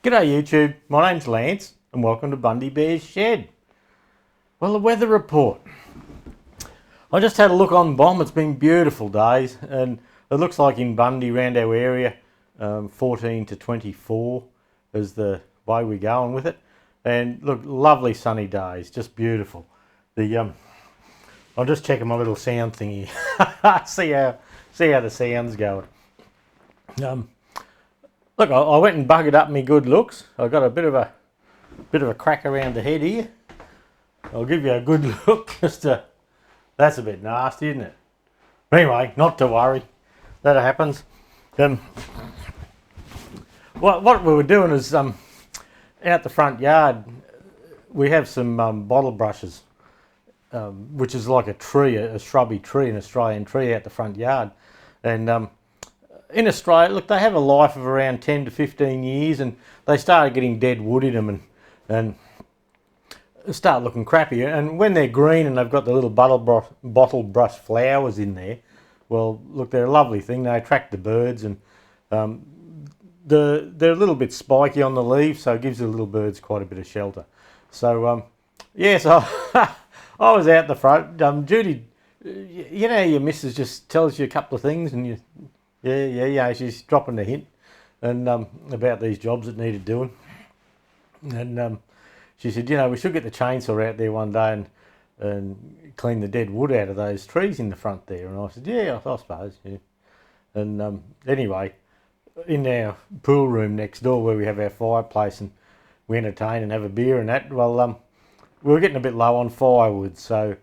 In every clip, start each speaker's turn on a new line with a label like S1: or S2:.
S1: G'day YouTube, my name's Lance and welcome to Bundy Bear's Shed. Well, the weather report. I just had a look on BOM. It's been beautiful days and it looks like in Bundy around our area 14 to 24 is the way we're going with it. And look, lovely sunny days, just beautiful. I'm just checking my little sound thingy. see how the sound's going. Look, I went and buggered up my good looks. I got a bit of a crack around the head here. I'll give you a good look. That's a bit nasty, isn't it? Anyway, not to worry. That happens. What we were doing is out the front yard. We have some bottle brushes, which is like a tree, a shrubby tree, an Australian tree out the front yard, and in Australia, look, they have a life of around 10 to 15 years and they started getting dead wood in them and start looking crappy. And when they're green and they've got the little bottle brush flowers in there, well, look, they're a lovely thing. They attract the birds and they're a little bit spiky on the leaves, so it gives the little birds quite a bit of shelter. So, yeah, so I was out the front. Judy, you know, your missus just tells you a couple of things and you... Yeah, she's dropping a hint and about these jobs that needed doing. And she said, you know, we should get the chainsaw out there one day and clean the dead wood out of those trees in the front there. And I said, yeah, I suppose, yeah. And anyway, in our pool room next door where we have our fireplace and we entertain and have a beer and that, well, we were getting a bit low on firewood, so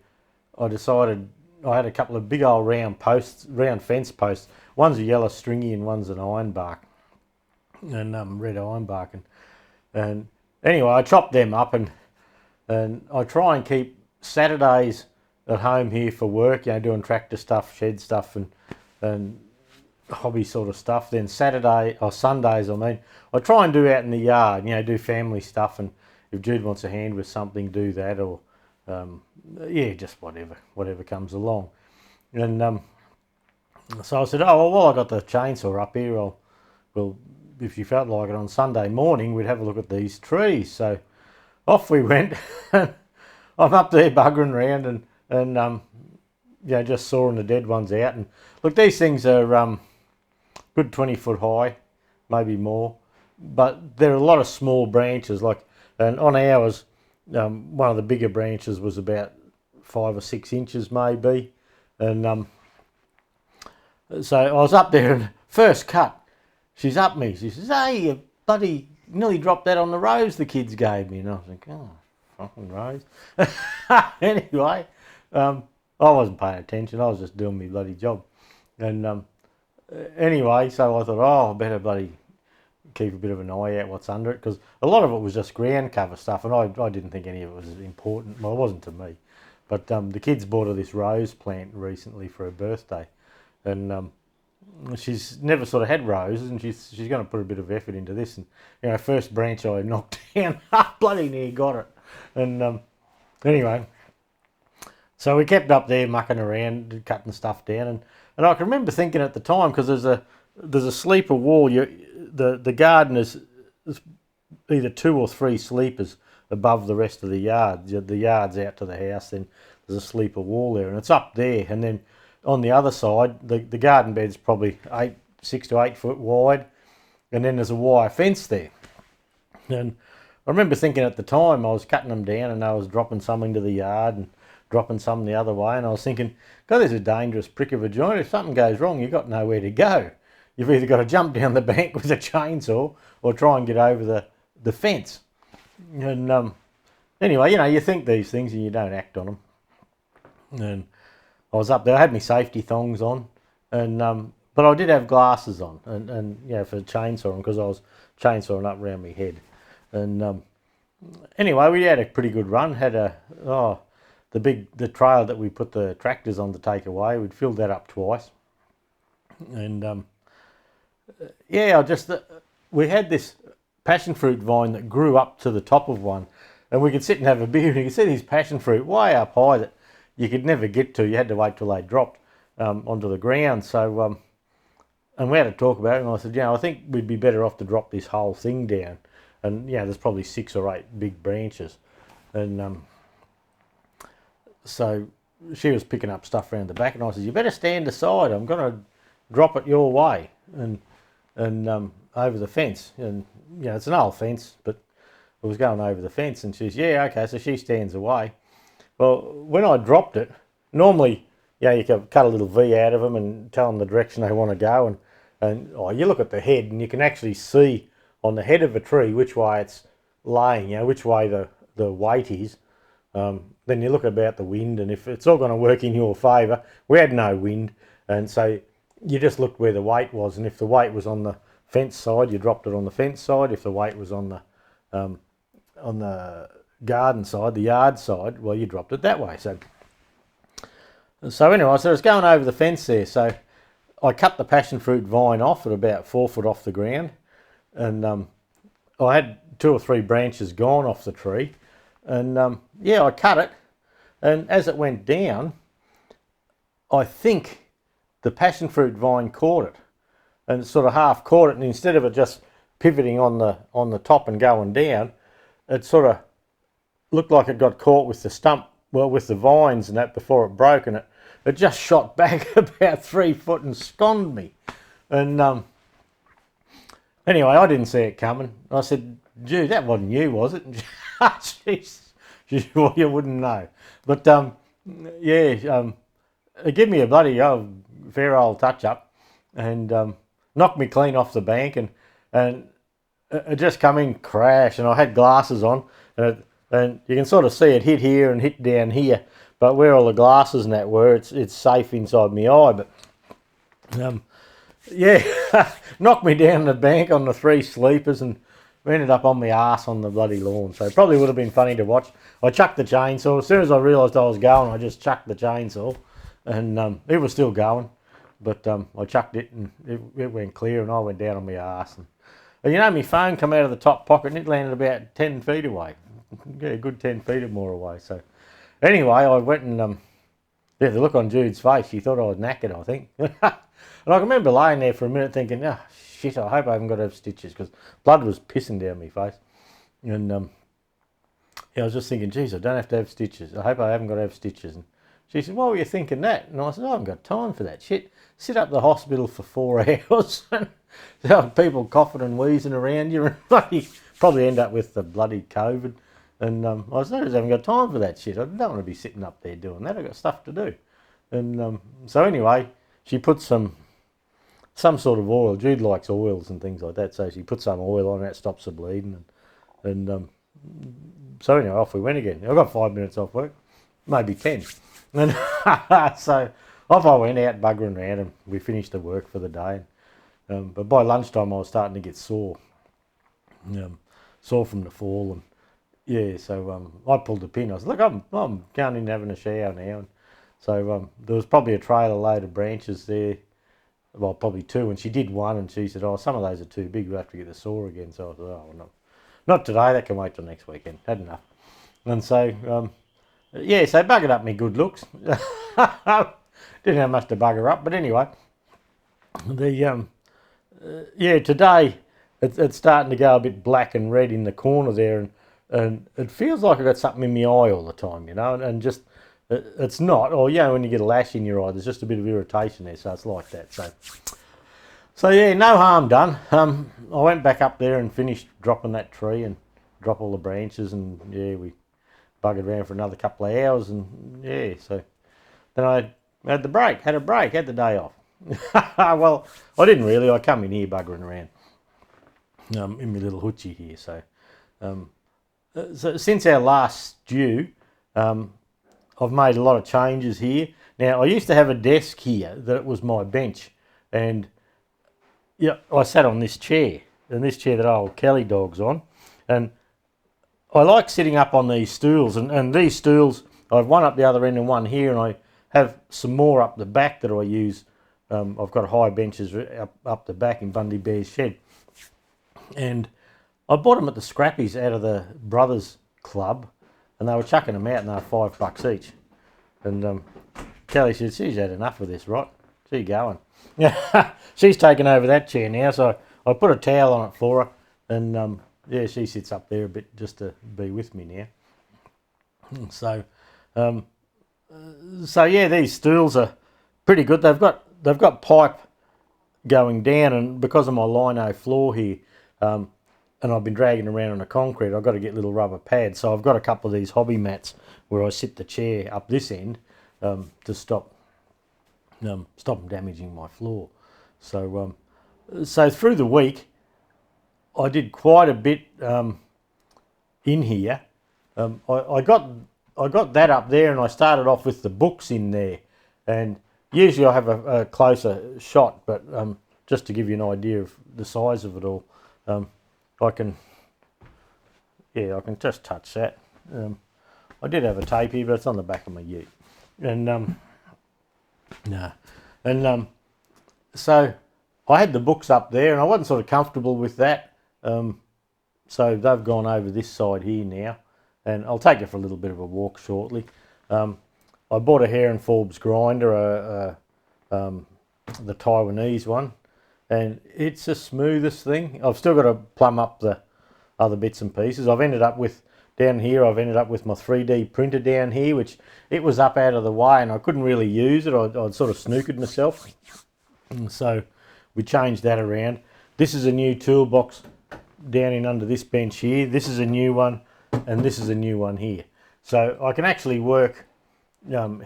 S1: I decided I had a couple of big old round fence posts. One's a yellow stringy and one's an ironbark, and red ironbark. And anyway, I chopped them up and I try and keep Saturdays at home here for work, you know, doing tractor stuff, shed stuff and hobby sort of stuff. Then Sundays, I try and do out in the yard, you know, do family stuff. And if Jude wants a hand with something, do that, or yeah, just whatever comes along. And so I said, oh, well, while I got the chainsaw up here, well, if you felt like it on Sunday morning, we'd have a look at these trees. So off we went. I'm up there buggering around and you know, just sawing the dead ones out. And look, these things are good 20 foot high, maybe more, but there are a lot of small branches. And on ours, one of the bigger branches was about 5 or 6 inches maybe, and so I was up there and first cut, she's up me. She says, hey, you bloody nearly dropped that on the rose the kids gave me. And I was like, oh, fucking rose. Anyway, I wasn't paying attention. I was just doing my bloody job. And anyway, so I thought, oh, I better bloody keep a bit of an eye out what's under it, because a lot of it was just ground cover stuff and I didn't think any of it was important. Well, it wasn't to me. But the kids bought her this rose plant recently for her birthday. And she's never sort of had roses, and she's going to put a bit of effort into this. And you know, first branch I knocked down, bloody near got it. And anyway, so we kept up there mucking around, cutting stuff down, and I can remember thinking at the time, because there's a sleeper wall. The garden is either 2 or 3 sleepers above the rest of the yard. The yard's out to the house, then there's a sleeper wall there, and it's up there, and then on the other side, the garden bed's probably 6 to 8 foot wide, and then there's a wire fence there. And I remember thinking at the time, I was cutting them down and I was dropping some into the yard and dropping some the other way, and I was thinking, God, there's a dangerous prick of a joint. If something goes wrong, you've got nowhere to go. You've either got to jump down the bank with a chainsaw or try and get over the fence. And anyway, you know, you think these things and you don't act on them. And I was up there, I had my safety thongs on, and but I did have glasses on, and you know, for chainsawing, because I was chainsawing up around my head. And anyway, we had a pretty good run. Had the trailer that we put the tractors on to take away, we'd filled that up twice. And yeah, we had this passion fruit vine that grew up to the top of one, and we could sit and have a beer, and you could see these passion fruit way up high that you could never get to. You had to wait till they dropped onto the ground. So, and we had to talk about it, and I said, you know, I think we'd be better off to drop this whole thing down and yeah, there's probably 6 or 8 big branches, and so she was picking up stuff around the back, and I said, "You better stand aside. I'm going to drop it your way," and over the fence, and it's an old fence, but it was going over the fence, and she's, "Yeah, okay." So she stands away. Well, when I dropped it, normally, you can cut a little V out of them and tell them the direction they want to go, and you look at the head, and you can actually see on the head of a tree which way it's laying, which way the weight is. Then you look about the wind, and if it's all going to work in your favour, we had no wind, and so you just looked where the weight was, and if the weight was on the fence side, you dropped it on the fence side. If the weight was on the garden side, the yard side, well, you dropped it that way. So anyway, so it's going over the fence there. So I cut the passion fruit vine off at about 4 foot off the ground, and I had 2 or 3 branches gone off the tree, and I cut it, and as it went down, I think the passion fruit vine caught it, and it sort of half caught it, and instead of it just pivoting on the top and going down, it sort of looked like it got caught with the stump, well, with the vines and that before it broke, and it just shot back about 3 foot and sconed me. And anyway, I didn't see it coming. I said, "Gee, that wasn't you, was it?" And she well, you wouldn't know. But it gave me a bloody fair old touch up, and knocked me clean off the bank, and it just come in crash, and I had glasses on, and you can sort of see it hit here and hit down here, but where all the glasses and that were, it's safe inside my eye. But knocked me down the bank on the 3 sleepers, and ended up on my arse on the bloody lawn. So it probably would have been funny to watch. I chucked the chainsaw. As soon as I realised I was going, I just chucked the chainsaw, and it was still going, but I chucked it, and it went clear, and I went down on my arse. And my phone come out of the top pocket, and it landed about 10 feet away. Yeah, a good 10 feet or more away. So anyway, I went and the look on Jude's face, she thought I was knackered, I think. And I can remember laying there for a minute thinking, "Oh shit, I hope I haven't got to have stitches," because blood was pissing down my face. And I was just thinking, "Geez, I don't have to have stitches. I hope I haven't got to have stitches." And she said, "Why were you thinking that?" And I said, "I haven't got time for that shit. Sit up the hospital for 4 hours and have people coughing and wheezing around you, and probably end up with the bloody COVID." And I said, "I just haven't got time for that shit. I don't want to be sitting up there doing that. I've got stuff to do." And so anyway, she put some sort of oil. Jude likes oils and things like that, so she put some oil on, that stops the bleeding. And so anyway, off we went again. I got 5 minutes off work, maybe 10. And so off I went out buggering around, and we finished the work for the day. But by lunchtime I was starting to get sore. Sore from the fall, and so I pulled the pin. I said, "Look, I'm going in having a shower now." And so there was probably a trailer load of branches there, well, probably 2, and she did 1, and she said, "Oh, some of those are too big, we'll have to get the saw again." So I said, "Oh, well, not today, that can wait till next weekend, had enough." And so, so buggered up me good looks. Didn't have much to bugger up, but anyway, today it's starting to go a bit black and red in the corner there, and it feels like I've got something in my eye all the time, and just, it's not, or when you get a lash in your eye, there's just a bit of irritation there, so it's like that. So no harm done. I went back up there and finished dropping that tree and drop all the branches, and we buggered around for another couple of hours, and so then I had a break, had the day off. Well, I didn't really. I come in here buggering around in my little hoochie here. So since our last stew, I've made a lot of changes here. Now, I used to have a desk here that was my bench, and I sat on this chair, and this chair that old Kelly dog's on, and I like sitting up on these stools, and these stools, I have one up the other end and one here, and I have some more up the back that I use. I've got high benches up the back in Bundy Bear's shed, and I bought them at the scrappies out of the Brothers Club, and they were chucking them out, and they were $5 each. And Kelly said, "She's had enough of this, right? She's going." She's taken over that chair now, so I put a towel on it for her, and yeah, she sits up there a bit just to be with me now. So, so yeah, these stools are pretty good. They've got pipe going down, and because of my lino floor here, and I've been dragging around on the concrete, I've got to get little rubber pads. So I've got a couple of these hobby mats where I sit the chair up this end to stop them damaging my floor. So so through the week, I did quite a bit in here. I got that up there, and I started off with the books in there. And usually I have a closer shot, but just to give you an idea of the size of it all, I can just touch that. I did have a tape here, but it's on the back of my ute. And so I had the books up there, and I wasn't sort of comfortable with that. So they've gone over this side here now, and I'll take it for a little bit of a walk shortly. I bought a Hare and Forbes grinder, the Taiwanese one, and it's the smoothest thing. I've still got to plumb up the other bits and pieces. I've ended up with, down here, I've ended up with my 3D printer down here, which it was up out of the way and I couldn't really use it. I'd sort of snookered myself. And so we changed that around. This is a new toolbox down in under this bench here. This is a new one, and this is a new one here. So I can actually work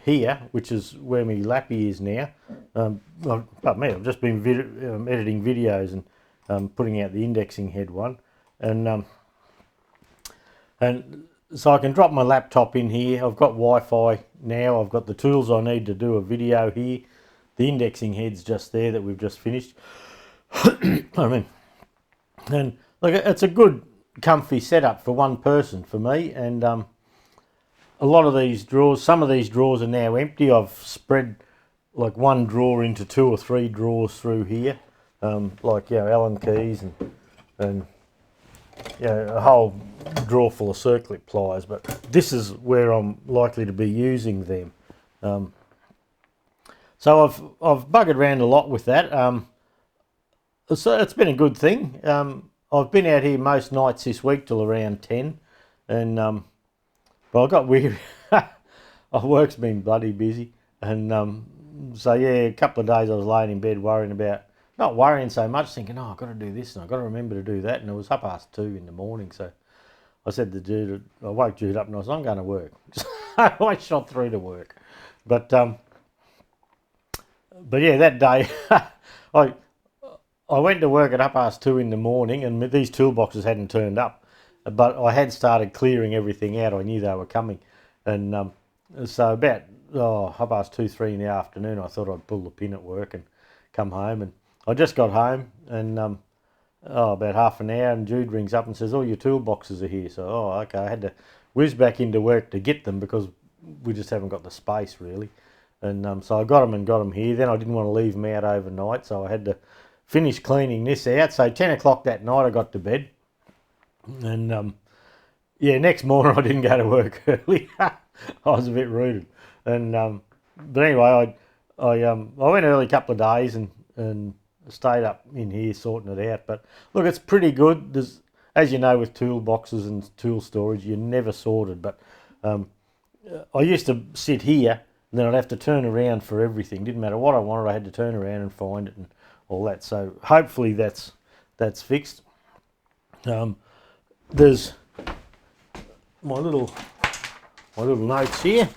S1: here, which is where my lappy is now. Pardon me, I've just been editing videos and putting out the indexing head one, and so I can drop my laptop in here. I've got Wi-Fi now. I've got the tools I need to do a video here. The indexing head's just there that we've just finished. And look, it's a good, comfy setup for one person for me. And a lot of these drawers, some of these drawers are now empty. I've spread like one drawer into 2 or 3 drawers through here, like, you know, Allen keys and you know, a whole drawer full of circlip pliers. But this is where I'm likely to be using them. So I've buggered around a lot with that. So it's been a good thing. I've been out here most nights this week till around 10, and but I got weird. Work's been bloody busy, and so yeah, a couple of days I was laying in bed worrying about, not worrying so much, thinking, oh, I've got to do this and I've got to remember to do that, and it was 2:30 in the morning. So I said to Jude, I woke Jude up and I said, I'm going to work. So I shot through to work, but yeah, that day I went to work at 2:30 in the morning, and these toolboxes hadn't turned up, but I had started clearing everything out. I knew they were coming, and so about 2:30, 3 in the afternoon, I thought I'd pull the pin at work and come home. And I just got home, and about half an hour, and Jude rings up and says, "Oh, your toolboxes are here." So, okay, I had to whiz back into work to get them because we just haven't got the space really. And so I got them here. Then I didn't want to leave them out overnight, so I had to finish cleaning this out. So 10 o'clock that night I got to bed, and yeah, next morning I didn't go to work early. I was a bit rooted, and but anyway, I went early a couple of days and stayed up in here sorting it out. But look, it's pretty good. There's, as you know, with toolboxes and tool storage, you're never sorted. But I used to sit here, and then I'd have to turn around for everything. Didn't matter what I wanted, I had to turn around and find it and all that. So hopefully that's fixed. There's my little notes here.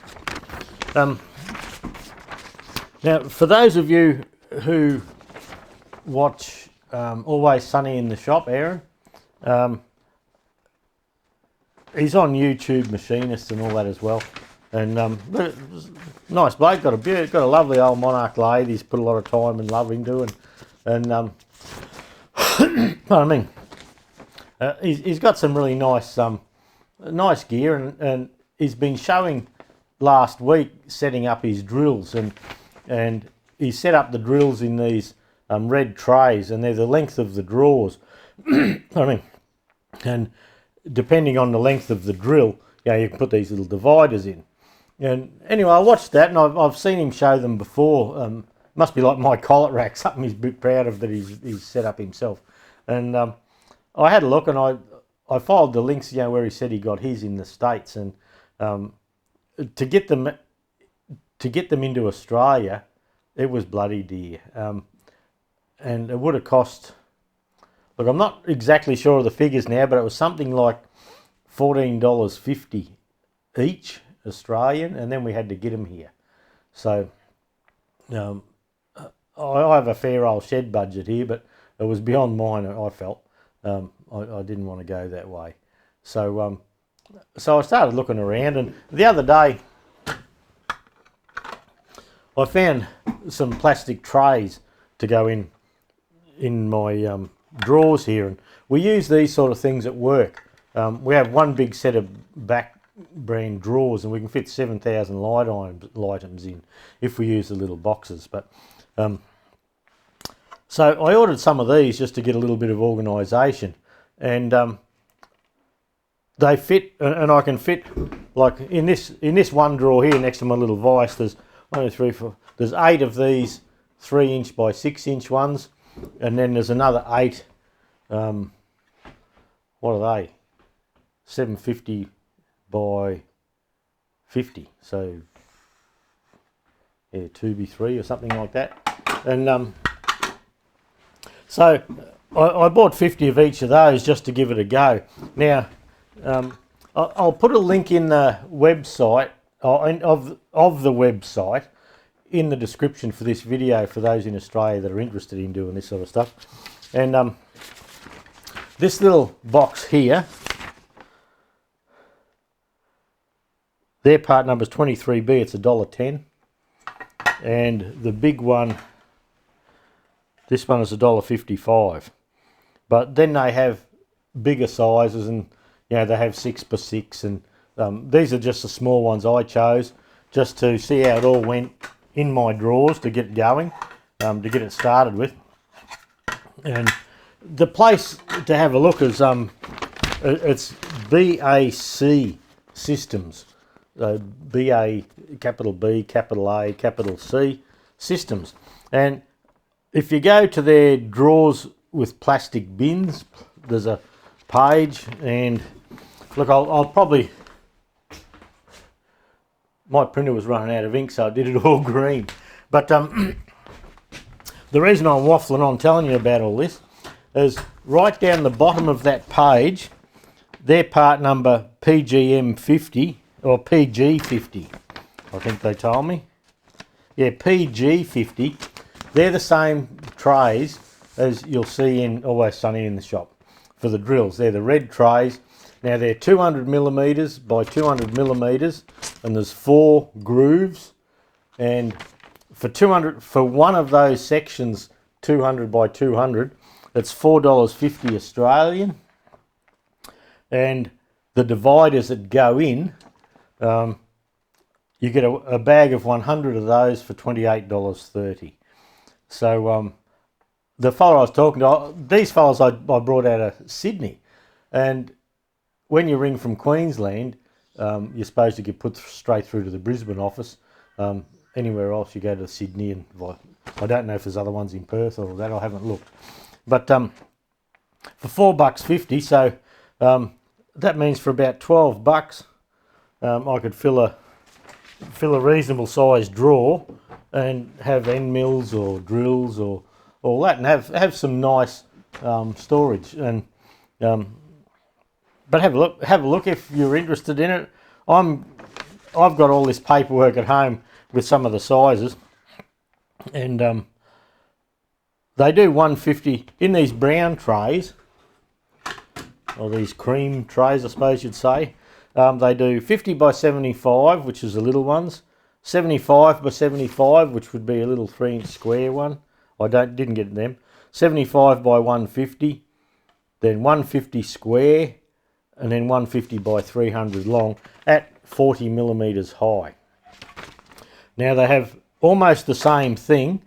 S1: Now, for those of you who watch Always Sunny in the Shop, Aaron, he's on YouTube, machinist and all that as well. And nice bloke, got a lovely old Monarch lathe. He's put a lot of time and love into, and pardon me, he's got some really nice nice gear, and he's been showing last week setting up his drills, and he set up the drills in these red trays, and they're the length of the drawers. And depending on the length of the drill, you can put these little dividers in. And anyway, I watched that, and I've seen him show them before. Must be like my collet rack, something he's a bit proud of that he's set up himself. And I had a look, and I followed the links, where he said he got his in the States, and to get them into Australia, it was bloody dear, and it would have cost. Look, I'm not exactly sure of the figures now, but it was something like $14.50 each Australian, and then we had to get them here. So I have a fair old shed budget here, but it was beyond mine. I felt I didn't want to go that way. So I started looking around, and the other day I found some plastic trays to go in my drawers here, and we use these sort of things at work. We have one big set of BAC brand drawers, and we can fit 7,000 light items in if we use the little boxes. But so I ordered some of these just to get a little bit of organisation, and they fit, and I can fit, like in this one drawer here next to my little vise. There's 1, 2, 3, 4. There's 8 of these 3-inch by 6-inch ones, and then there's another 8. What are they? 750 by 50. So yeah, 2x3 or something like that. And so I bought 50 of each of those just to give it a go. Now I'll put a link in the website of the website in the description for this video for those in Australia that are interested in doing this sort of stuff. And this little box here, their part number is 23B. It's $1.10, and the big one, this one is $1.55. But then they have bigger sizes, and they have 6x6, and these are just the small ones I chose just to see how it all went in my drawers to get going, to get it started with. And the place to have a look is it's BAC Systems, BA capital B capital A capital C Systems. And if you go to their drawers with plastic bins, there's a page, and look, I'll probably, my printer was running out of ink, so I did it all green. But the reason I'm waffling on telling you about all this is right down the bottom of that page, their part number PGM50 or PG50, I think they told me. Yeah, PG50. They're the same trays as you'll see in Always Sunny in the Shop for the drills. They're the red trays. Now they're 200 millimeters by 200 millimeters, and there's 4 grooves. And for one of those sections, 200 by 200, it's $4.50 Australian. And the dividers that go in, you get a bag of 100 of those for $28.30. So the fellow I was talking to, these fellows I brought out of Sydney, and when you ring from Queensland, you're supposed to get put straight through to the Brisbane office. Anywhere else you go to Sydney, and I don't know if there's other ones in Perth or that, I haven't looked. But for $4.50, so that means for about $12, I could fill a reasonable sized drawer and have end mills or drills or all that, and have some nice storage. And but have a look if you're interested in it. I've got all this paperwork at home with some of the sizes, and they do 150 in these brown trays, or these cream trays I suppose you'd say. They do 50 by 75, which is the little ones, 75 by 75, which would be a little 3-inch square one. I didn't get them. 75 by 150, then 150 square, and then 150 by 300 long at 40 millimeters high. Now they have almost the same thing,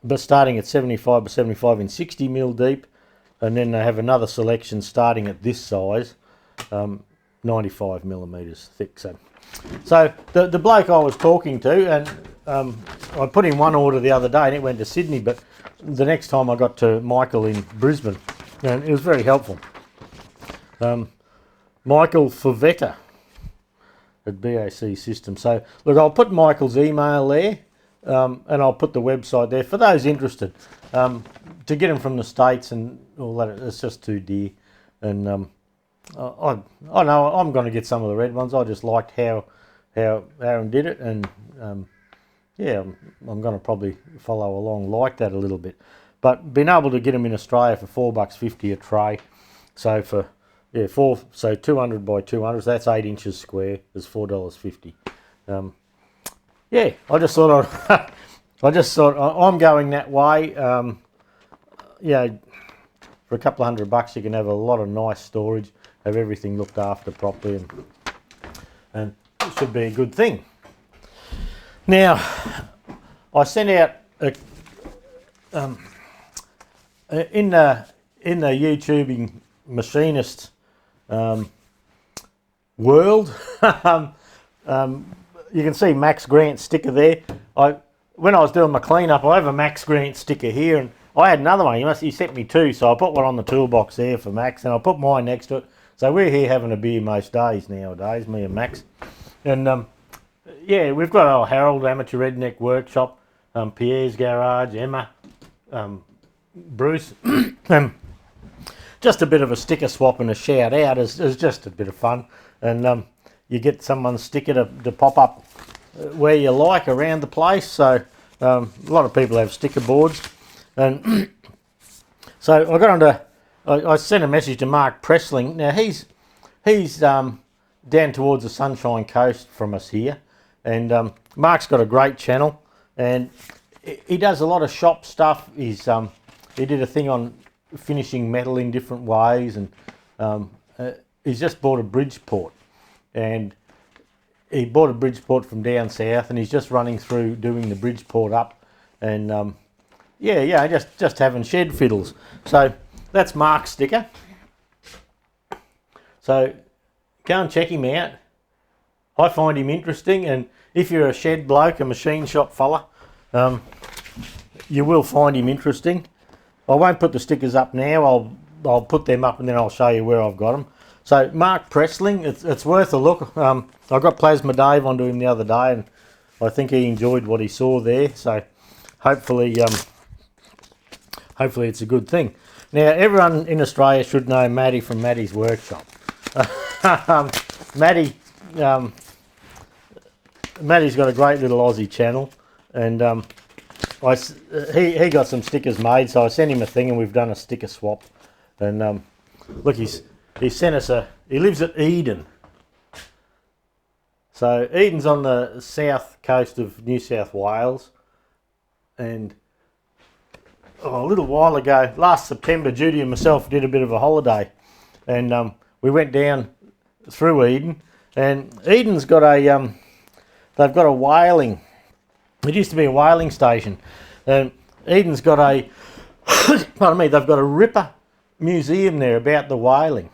S1: but starting at 75 by 75 in 60 mil deep, and then they have another selection starting at this size, 95 millimeters thick. So the bloke I was talking to, and I put in one order the other day and it went to Sydney, but the next time I got to Michael in Brisbane, and it was very helpful. Michael Favetta at BAC Systems. So look, I'll put Michael's email there, and I'll put the website there for those interested. To get them from the States and all that, it's just too dear. And I know I'm going to get some of the red ones. I just liked how Aaron did it, and yeah, I'm going to probably follow along like that a little bit. But being able to get them in Australia for $4.50 a tray, so for so 200 by 200, so that's 8 inches square, is $4.50. Yeah, I just thought I'm going that way. Yeah, for a couple of $100 you can have a lot of nice storage, have everything looked after properly, and it should be a good thing. Now, I sent out in the YouTubing machinist world, you can see Max Grant sticker there. When I was doing my cleanup, I have a Max Grant sticker here, and I had another one. He sent me two, so I put one on the toolbox there for Max, and I put mine next to it. So we're here having a beer most days nowadays, me and Max. And yeah, we've got our Harold Amateur Redneck Workshop, Pierre's Garage, Emma, Bruce. Just a bit of a sticker swap and a shout out is just a bit of fun. And you get someone's sticker to pop up where you like around the place. So a lot of people have sticker boards. And so I got onto, I sent a message to Mark Pressling. Now he's down towards the Sunshine Coast from us here, and Mark's got a great channel, and he does a lot of shop stuff. He did a thing on finishing metal in different ways, and he's just bought a Bridgeport, and he bought a Bridgeport from down south, and he's just running through doing the Bridgeport up, and yeah, just having shed fiddles. So that's Mark's sticker. So go and check him out. I find him interesting, and if you're a shed bloke, a machine shop fella, you will find him interesting. I won't put the stickers up now. I'll put them up and then I'll show you where I've got them. So Mark Pressling, it's worth a look. I got Plasma Dave onto him the other day, and I think he enjoyed what he saw there. So hopefully it's a good thing. Now everyone in Australia should know Matty from Matty's Workshop. Matty's got a great little Aussie channel, and he got some stickers made, so I sent him a thing and we've done a sticker swap. And look, he sent us he lives at Eden. So Eden's on the south coast of New South Wales, and a little while ago, last September, Judy and myself did a bit of a holiday, and we went down through Eden, and Eden's got they've got a whaling. It used to be a whaling station, and Eden's got pardon me, they've got a ripper museum there about the whaling,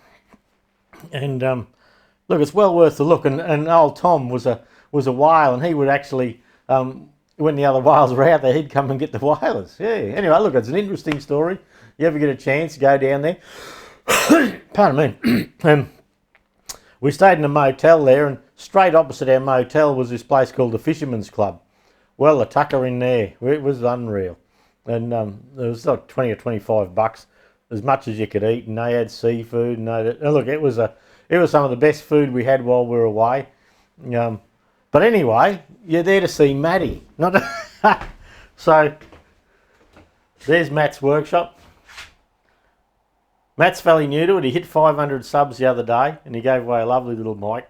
S1: and look, it's well worth a look. And old Tom was a whale, and he would actually, when the other whales were out there, he'd come and get the whalers. Yeah. Anyway, look, it's an interesting story. You ever get a chance, go down there. Pardon me. We stayed in a motel there, and straight opposite our motel was this place called the Fisherman's Club. Well, the tucker in there, it was unreal. And it was like 20 or $25, as much as you could eat, and they had seafood. And look, it was some of the best food we had while we were away. But anyway, you're there to see Matty. So there's Matt's workshop. Matt's fairly new to it. He hit 500 subs the other day, and he gave away a lovely little mic.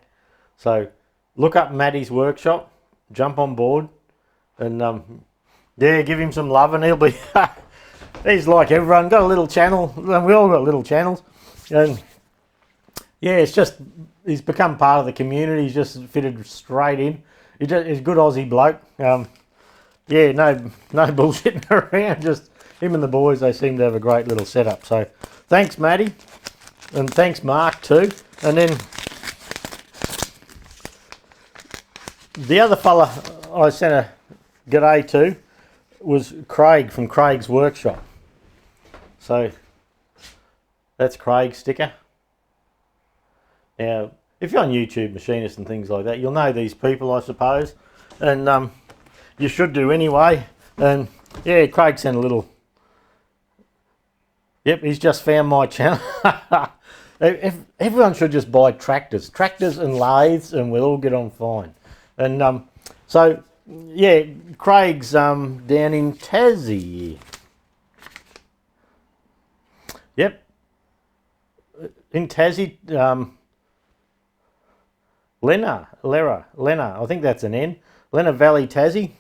S1: So look up Matty's Workshop, jump on board, and yeah, give him some love, and he'll be he's like everyone, got a little channel, and we all got little channels, and yeah, it's just, he's become part of the community. He's just fitted straight in. He's a good Aussie bloke. Yeah, no bullshitting around, just him and the boys, they seem to have a great little setup. So thanks, Matty, and thanks, Mark, too. And then the other fella I sent a g'day to was Craig from Craig's Workshop. So that's Craig's sticker. Now, if you're on YouTube, machinists and things like that, you'll know these people, I suppose, and you should do anyway. And yeah, Craig sent a little. Yep, he's just found my channel. Everyone should just buy tractors and lathes, and we'll all get on fine. And so yeah, Craig's down in Tassie. Yep, in Tassie. Lena, I think that's an N. Lena Valley, Tassie.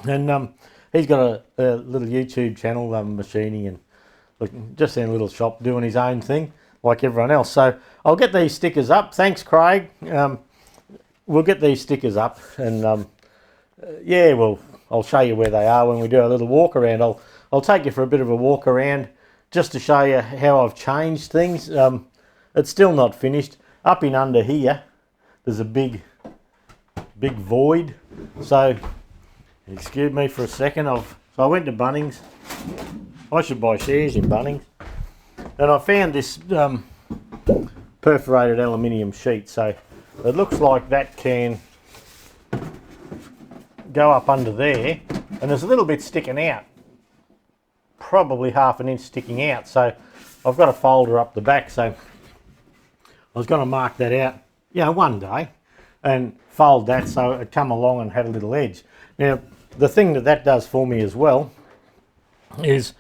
S1: And he's got a little YouTube channel, machining and just in a little shop doing his own thing like everyone else. So I'll get these stickers up. Thanks, Craig. We'll get these stickers up, and yeah, well, I'll show you where they are when we do a little walk around. I'll take you for a bit of a walk around just to show you how I've changed things. It's still not finished. Up in under here, there's a big void. So excuse me for a second. So I went to Bunnings. I should buy shares in Bunnings, and I found this perforated aluminium sheet. So it looks like that can go up under there, and there's a little bit sticking out, probably half an inch sticking out. So I've got a folder up the back. So I was going to mark that out, one day, and fold that so it come along and had a little edge. Now, the thing that does for me as well is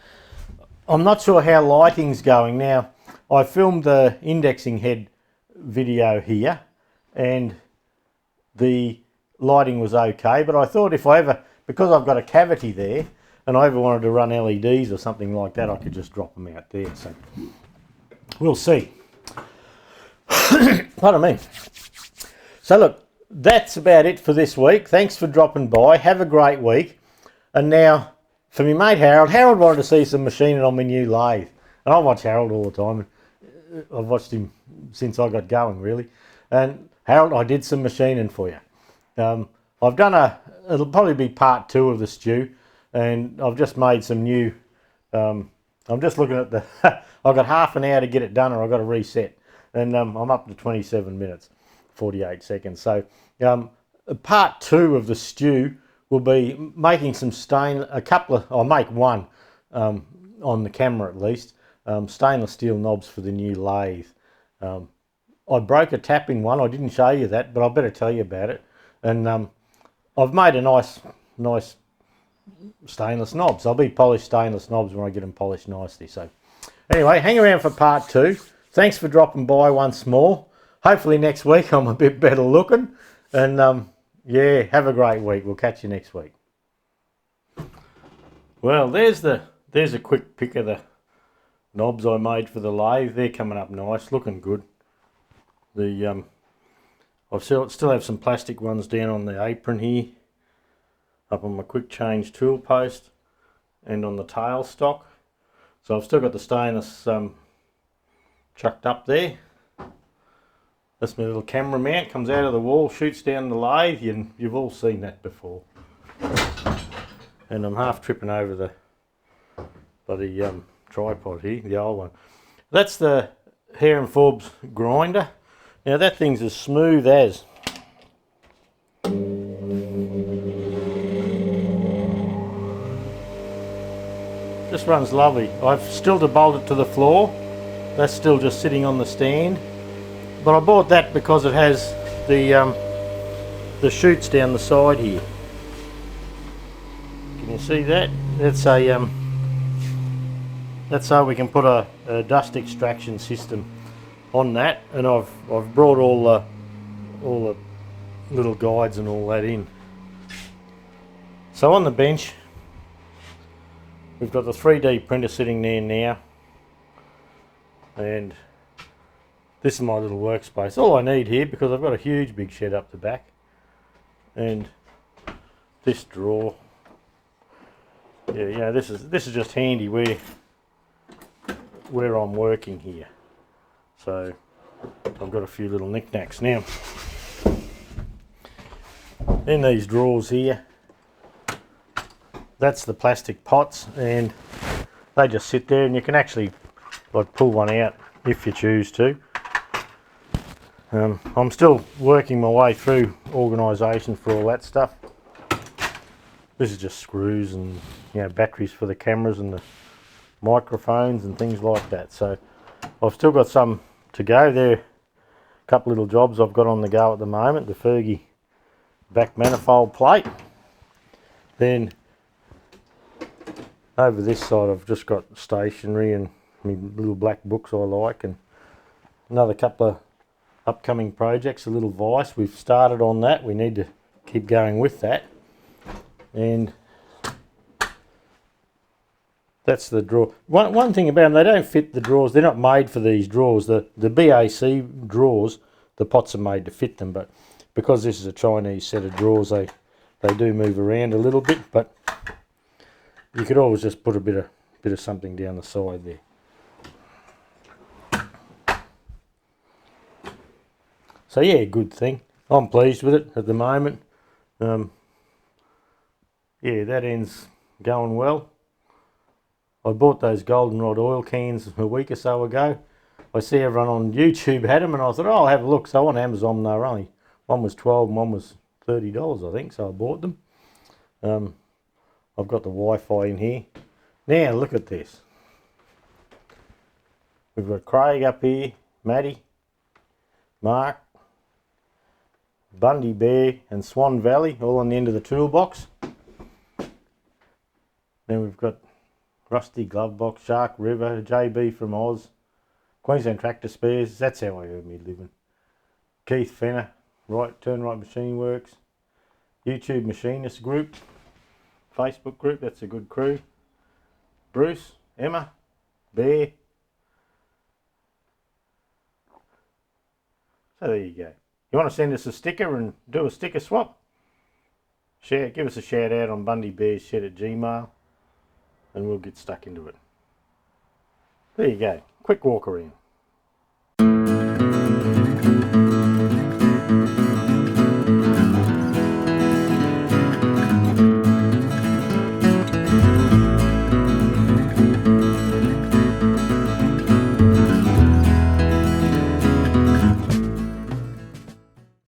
S1: I'm not sure how lighting's going. Now, I filmed the indexing head video here, and the lighting was okay, but I thought if I ever, because I've got a cavity there, and I ever wanted to run LEDs or something like that, I could just drop them out there. So we'll see. Pardon me. So look, that's about it for this week. Thanks for dropping by. Have a great week. And now, for me mate Harold. Harold wanted to see some machining on my new lathe. And I watch Harold all the time. I've watched him since I got going, really. And Harold, I did some machining for you. I've done it'll probably be part 2 of the stew. And I've just made some new, I'm just looking at the, I've got half an hour to get it done, or I've got to reset. And I'm up to 27 minutes, 48 seconds. So part 2 of the stew will be making some I'll make one on the camera at least, stainless steel knobs for the new lathe. I broke a tap in one. I didn't show you that, but I better tell you about it. And I've made a nice stainless knobs. I'll be polished stainless knobs when I get them polished nicely. So anyway, hang around for part 2. Thanks for dropping by once more. Hopefully next week I'm a bit better looking. And yeah, have a great week. We'll catch you next week. Well, there's a quick pic of the knobs I made for the lathe. They're coming up nice, looking good. I still have some plastic ones down on the apron here, up on my quick change tool post, and on the tail stock. So I've still got the stainless chucked up there. That's my little camera mount, comes out of the wall, shoots down the lathe, and you've all seen that before. And I'm half tripping over the bloody tripod here, the old one. That's the Hare & Forbes grinder. Now that thing's as smooth as. Just runs lovely. I've still to bolt it to the floor. That's still just sitting on the stand. But I bought that because it has the chutes down the side here. Can you see that? That's a that's so we can put a dust extraction system on that, and I've brought all the little guides and all that in. So on the bench, we've got the 3D printer sitting there now, and this is my little workspace. All I need here, because I've got a huge big shed up the back, and this drawer. Yeah, this is just handy where I'm working here. So I've got a few little knickknacks now. In these drawers here, that's the plastic pots, and they just sit there, and you can actually like pull one out if you choose to. I'm still working my way through organisation for all that stuff. This is just screws and, you know, batteries for the cameras and the microphones and things like that. So I've still got some to go there. A couple little jobs I've got on the go at the moment. The Fergie back manifold plate. Then over this side I've just got stationery and my little black books I like, and another couple of upcoming projects. A little vise, we've started on that. We need to keep going with that. And that's the drawer. One thing about them, they don't fit the drawers. They're not made for these drawers. The BAC drawers, the pots are made to fit them, but because this is a Chinese set of drawers, they do move around a little bit, but you could always just put a bit of something down the side there. So yeah, good thing. I'm pleased with it at the moment. Yeah, that end's going well. I bought those goldenrod oil cans a week or so ago. I see everyone on YouTube had them, and I thought, oh, I'll have a look. So on Amazon, they were only, one was $12 and one was $30, I think, so I bought them. I've got the Wi-Fi in here. Now look at this. We've got Craig up here, Maddie, Mark, Bundy Bear and Swan Valley all on the end of the toolbox. Then we've got Rusty Glove Box, Shark River, JB from Oz, Queensland Tractor Spares, that's how I earn me living. Keith Fenner, Turn Right Machine Works, YouTube Machinist Group, Facebook group, that's a good crew. Bruce, Emma, Bear. So there you go. You want to send us a sticker and do a sticker swap? Give us a shout out on bundybearsshed@gmail.com and we'll get stuck into it. There you go. Quick walk around.